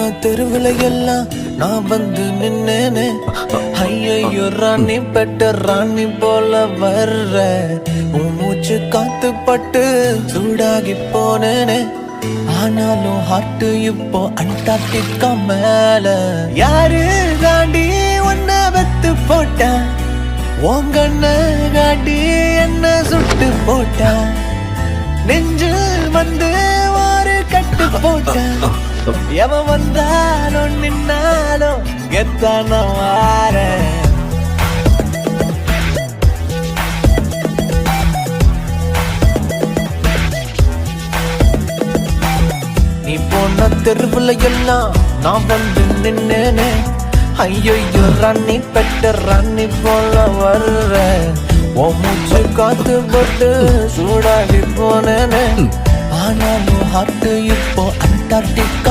போன தெருவுல எல்லாம் நான் வந்து நின்னேனே. ஐயோ ராணி பெட்ட ராணி போல வர்ற உன் மூச்சு காத்து பட்டு சூடாகி போனேனே. ஆனாலும் ஹார்ட் இப்போ அண்டார்டிகா மேல. யாரு தாண்டி உன்னை வெத்து போட்டா, உங்கண்ண காட்டி என்ன சுட்டு போட்டா, நெஞ்சில் வந்து ஒரு கட்டு போட்டா. எவன் வந்தாலும் நின்னாலும் கெத்தான வார. நீ போன தெருவுல எல்லாம் நான் வந்து நின்னேனே. ஐயோ ராணி பெட்ட ராணி போல வர்ற உன் மூச்சு காத்து போட்டு சூடாகி போனேனே. ஆனாலும் ஹார்ட் இப்போ அண்டார்டிகா